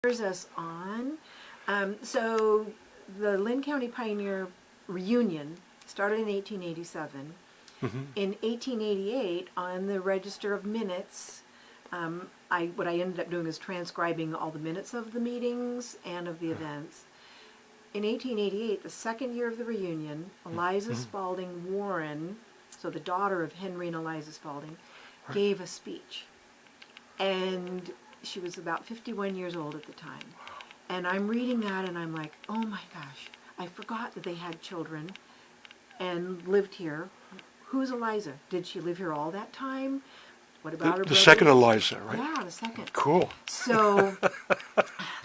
us on. So the Lynn County Pioneer reunion started in 1887. Mm-hmm. In 1888, on the Register of Minutes, what I ended up doing is transcribing all the minutes of the meetings and of the events. In 1888, the second year of the reunion, Eliza Spalding Warren, so the daughter of Henry and Eliza Spalding, gave a speech. And she was about 51 years old at the time. And I'm reading that and I'm like, oh my gosh, I forgot that they had children and lived here. Who's Eliza? Did she live here all that time? What about her The second Eliza, right? Yeah, the second. Cool. So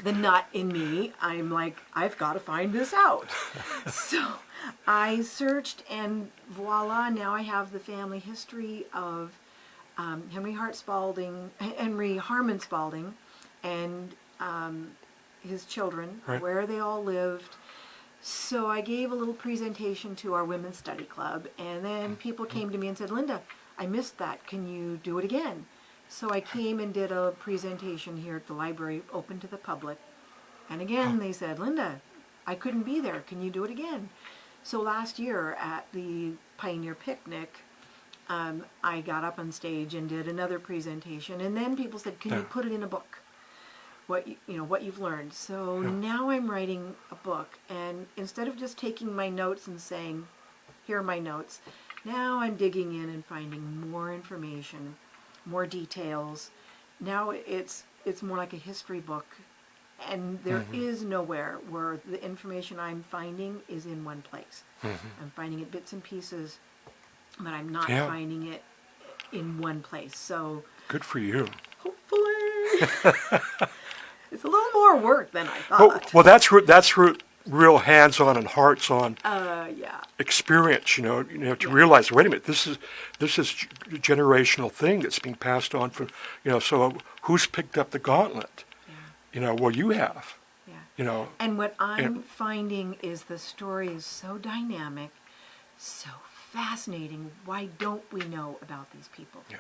the nut in me, I'm like, I've got to find this out. So I searched and voila, now I have the family history of Henry Harmon Spalding and his children, right. where they all lived. So I gave a little presentation to our women's study club, and then people came to me and said, Linda, I missed that. Can you do it again? So I came and did a presentation here at the library, open to the public. And again, they said, Linda, I couldn't be there. Can you do it again? So last year at the Pioneer Picnic, I got up on stage and did another presentation. And then people said, can you put it in a book? What you've learned. So now I'm writing a book, and instead of just taking my notes and saying, here are my notes, now I'm digging in and finding more information, more details. Now it's more like a history book, and there is nowhere where the information I'm finding is in one place. I'm finding it bits and pieces, but I'm not finding it in one place. So good for you. Hopefully. It's a little more work than I thought. Well, that's real hands-on and hearts-on experience. To realize, wait a minute, this is a generational thing that's being passed on from. So who's picked up the gauntlet? Yeah. Well, you have. Yeah. And what I'm finding is the story is so dynamic, so fascinating. Why don't we know about these people? Yeah.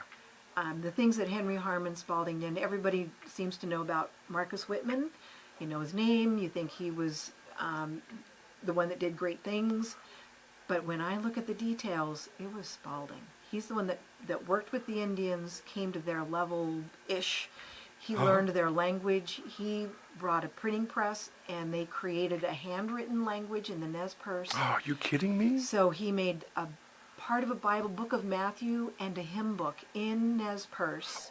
The things that Henry Harmon Spalding did, everybody seems to know about Marcus Whitman. You know his name, you think he was the one that did great things. But when I look at the details, it was Spalding. He's the one that worked with the Indians, came to their level-ish. He learned their language. He brought a printing press, and they created a handwritten language in the Nez Perce. Oh, are you kidding me? So he made a part of a Bible, Book of Matthew, and a hymn book in Nez Perce,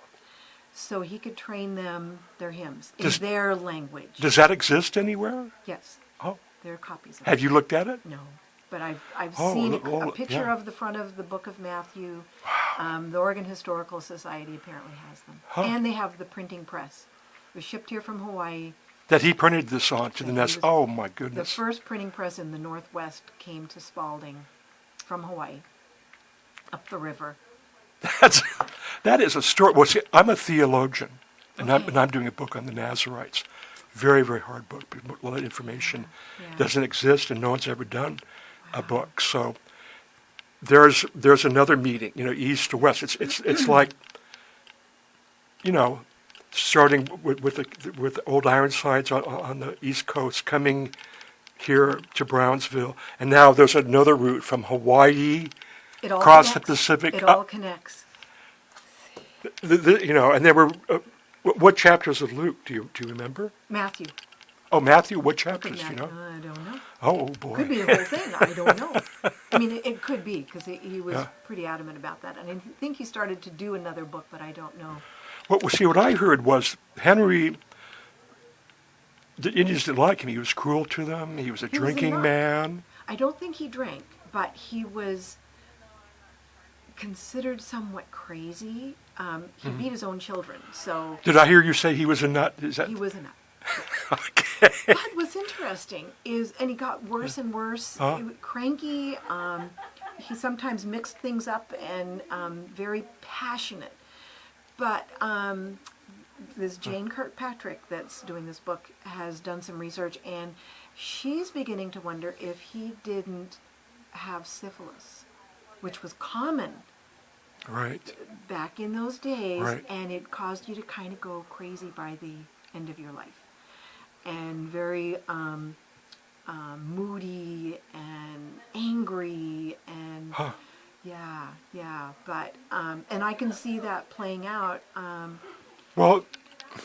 so he could train them their hymns in their language. Does that exist anywhere? Yes. Oh. There are copies of it. Have you looked at it? No. But I've seen a picture of the front of the Book of Matthew. Wow. The Oregon Historical Society apparently has them. And they have the printing press. It was shipped here from Hawaii. That he printed this on to the Nez. Oh, my goodness. The first printing press in the Northwest came to Spalding from Hawaii, up the river. That is a story. Well, see, I'm a theologian, and I'm doing a book on the Nazarites. Very, very hard book. A lot of information doesn't exist, and no one's ever done a book. So there's another meeting, east to west. It's like, starting with Old Ironsides on the East Coast, coming here to Brownsville, and now there's another route from Hawaii across the Pacific. It all connects. And there were. What chapters of Luke do you remember? Matthew. Oh, Matthew. What chapters? Do you know? I don't know. Oh boy. Could be the whole thing. I don't know. I mean, it could be because he was pretty adamant about that, and I think he started to do another book, but I don't know. What I heard was Henry. The Indians didn't like him. He was cruel to them. He was a drinking man. I don't think he drank, but he was considered somewhat crazy. He beat his own children. So did I hear you say he was a nut? He was a nut. Okay. But what's interesting is, and he got worse and worse. He was cranky. He sometimes mixed things up and very passionate. But this Jane Kirkpatrick that's doing this book has done some research, and she's beginning to wonder if he didn't have syphilis, which was common back in those days, and it caused you to kind of go crazy by the end of your life. and very moody and angry and but and I can see that playing out. Well,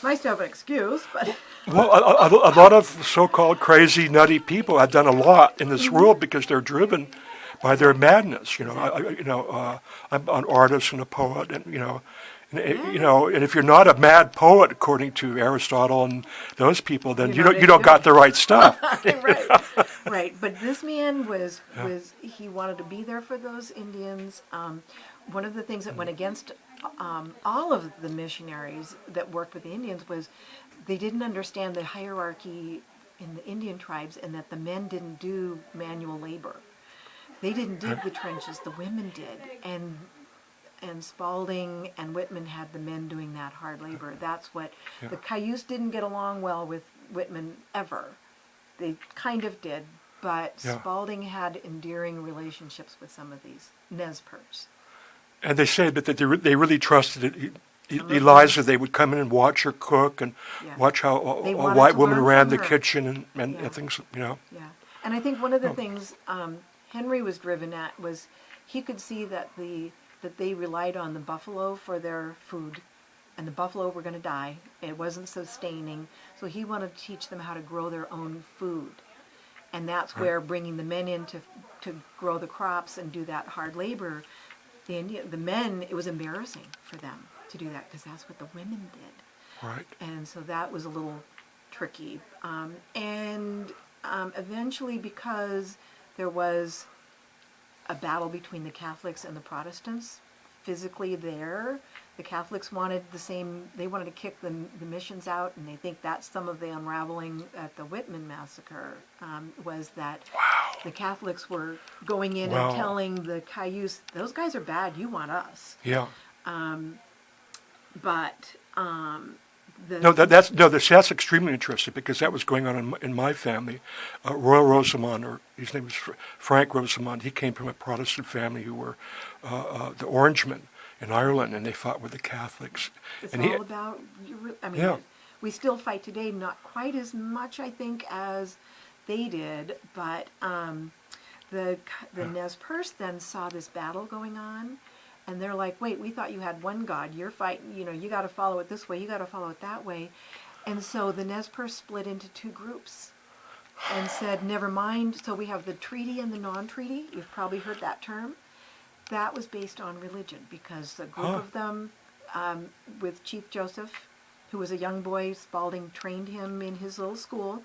Nice to have an excuse, but well, a lot of so-called crazy, nutty people have done a lot in this world because they're driven by their madness. I'm an artist and a poet, and and if you're not a mad poet, according to Aristotle and those people, then you don't got the right stuff. right. But this man was he wanted to be there for those Indians. One of the things that went against all of the missionaries that worked with the Indians was they didn't understand the hierarchy in the Indian tribes, and that the men didn't do manual labor. They didn't dig the trenches, the women did. And Spalding and Whitman had the men doing that hard labor. That's what the Cayuse didn't get along well with Whitman ever. They kind of did, but Spalding had endearing relationships with some of these Nez Perce. And they say that they really trusted Eliza. They would come in and watch her cook and watch how a white woman ran the kitchen and things, Yeah, and I think one of the things Henry was driven at was he could see that they relied on the buffalo for their food, and the buffalo were going to die. It wasn't sustaining, so he wanted to teach them how to grow their own food. And that's where bringing the men in to grow the crops and do that hard labor, the men, it was embarrassing for them to do that because that's what the women did. Right. And so that was a little tricky. Eventually, because there was a battle between the Catholics and the Protestants physically there, the Catholics wanted they wanted to kick the missions out, and they think that's some of the unraveling at the Whitman massacre, was that the Catholics were going in and telling the Cayuse, those guys are bad, you want us. Yeah. That's extremely interesting because that was going on in my family. Royal Rosamond, or his name was Frank Rosamond, he came from a Protestant family who were the Orangemen in Ireland, and they fought with the Catholics. It's all about, we still fight today, not quite as much, I think, as they did, but the Nez Perce then saw this battle going on, and they're like, wait, we thought you had one God, you're fighting, you got to follow it this way, you got to follow it that way. And so the Nez Perce split into two groups and said, never mind. So we have the treaty and the non-treaty. You've probably heard that term. That was based on religion because a group of them, with Chief Joseph, who was a young boy, Spalding trained him in his little school,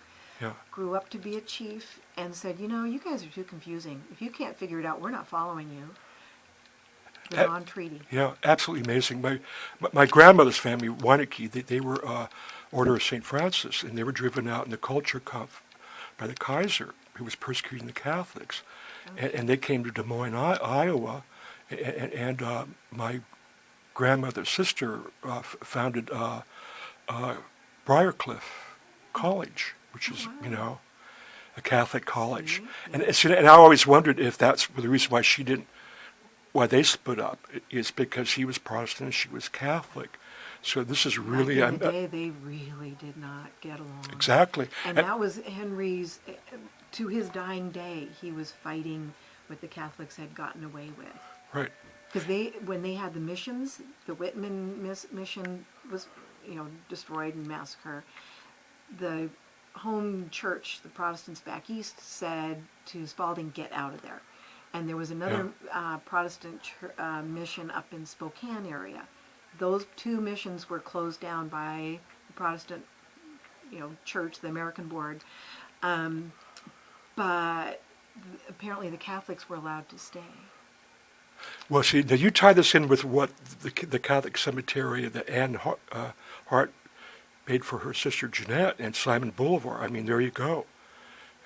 grew up to be a chief, and said, you guys are too confusing. If you can't figure it out, we're not following you. The non-treaty. Yeah, absolutely amazing. My grandmother's family, Weineke, they were Order of St. Francis, and they were driven out in the culture Kampf by the Kaiser, who was persecuting the Catholics. And they came to Des Moines, Iowa, and my grandmother's sister founded Briarcliff College, which is, a Catholic college. And I always wondered if that's the reason why they split up, is because he was Protestant and she was Catholic. So this is really... Back in the day, they really did not get along. Exactly. And that was Henry's, to his dying day, he was fighting what the Catholics had gotten away with. Right. Because when they had the missions, the Whitman mission was, destroyed and massacred. The home church, the Protestants back east, said to Spalding, get out of there. And there was another Protestant mission up in Spokane area. Those two missions were closed down by the Protestant, church, the American Board. But apparently the Catholics were allowed to stay. Well, see, now you tie this in with what the Catholic cemetery that Anne Hart made for her sister Jeanette and Simon Bolivar. I mean, there you go.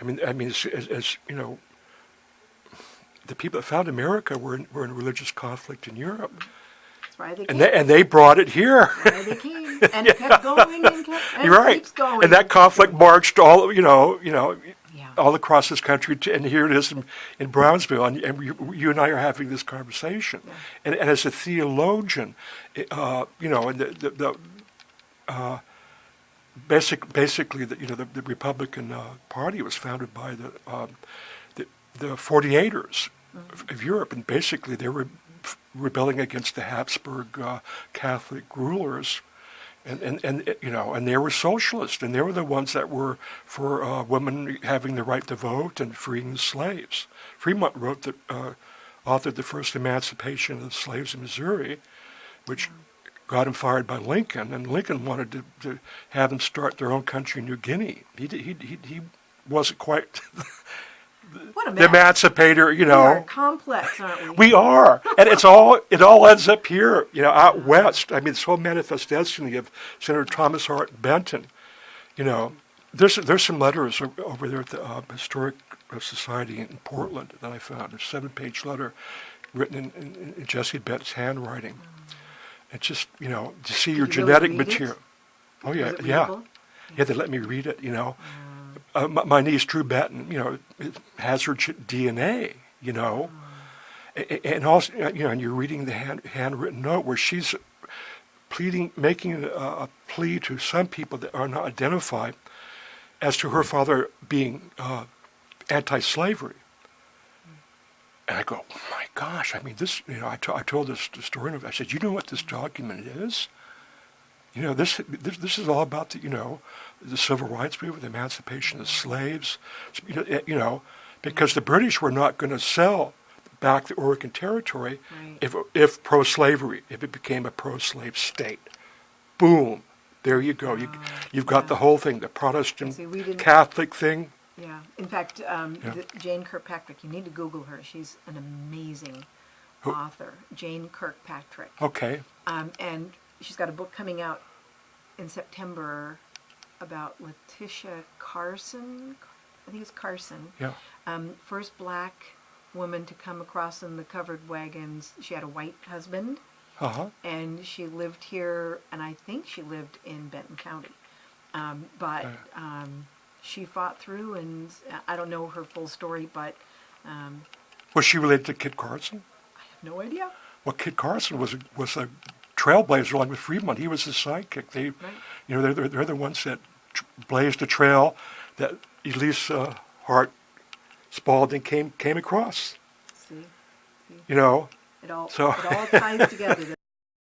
I mean, as the people that found America were in religious conflict in Europe. That's why they came. And they brought it here. That's why they came. And it kept going and keeps going. And that conflict marched all, all across this country, and here it is in Brownsville, and you and I are having this conversation. Yeah. And as a theologian, and the basically, the Republican Party was founded by the 48ers of Europe, and basically they were rebelling against the Habsburg Catholic rulers, and they were socialist, and they were the ones that were for women having the right to vote and freeing the slaves. Fremont authored the first Emancipation of the Slaves in Missouri, which got him fired by Lincoln, and Lincoln wanted to have them start their own country in New Guinea. He wasn't quite What a the mess. emancipator, We are complex, aren't we? We are, and it all ends up here, out west. I mean, this whole manifest destiny of Senator Thomas Hart Benton. There's some letters over there at the Historic Society in Portland that I found. A 7-page letter written in Jesse Benton's handwriting. It's just, to see your Did you genetic really read it? material. Oh, yeah, Was it yeah. readable? Yeah, they let me read it, my niece, Drew Benton, it has her DNA, and also, and you're reading the handwritten note where she's making a plea to some people that are not identified as to her father being anti-slavery. And I go, oh my gosh, I mean, this, I told this historian, I said, you know what this document is? This is all about the civil rights movement, the emancipation of slaves, because the British were not going to sell back the Oregon Territory if pro-slavery, if it became a pro-slave state. Boom, there you go. You've got the whole thing, the Protestant Catholic thing. Yeah. In fact, Jane Kirkpatrick, you need to Google her. She's an amazing author. Jane Kirkpatrick. Okay. And she's got a book coming out in September about Letitia Carson. I think it's Carson. Yeah. First black woman to come across in the covered wagons. She had a white husband. Uh-huh. And she lived here, and I think she lived in Benton County. But she fought through, and I don't know her full story, but... was she related to Kit Carson? I have no idea. Well, Kit Carson was a trailblazer along with Fremont. He was his sidekick. They're the ones that blazed the trail that Eliza Hart Spalding came across. See? It all It all ties together.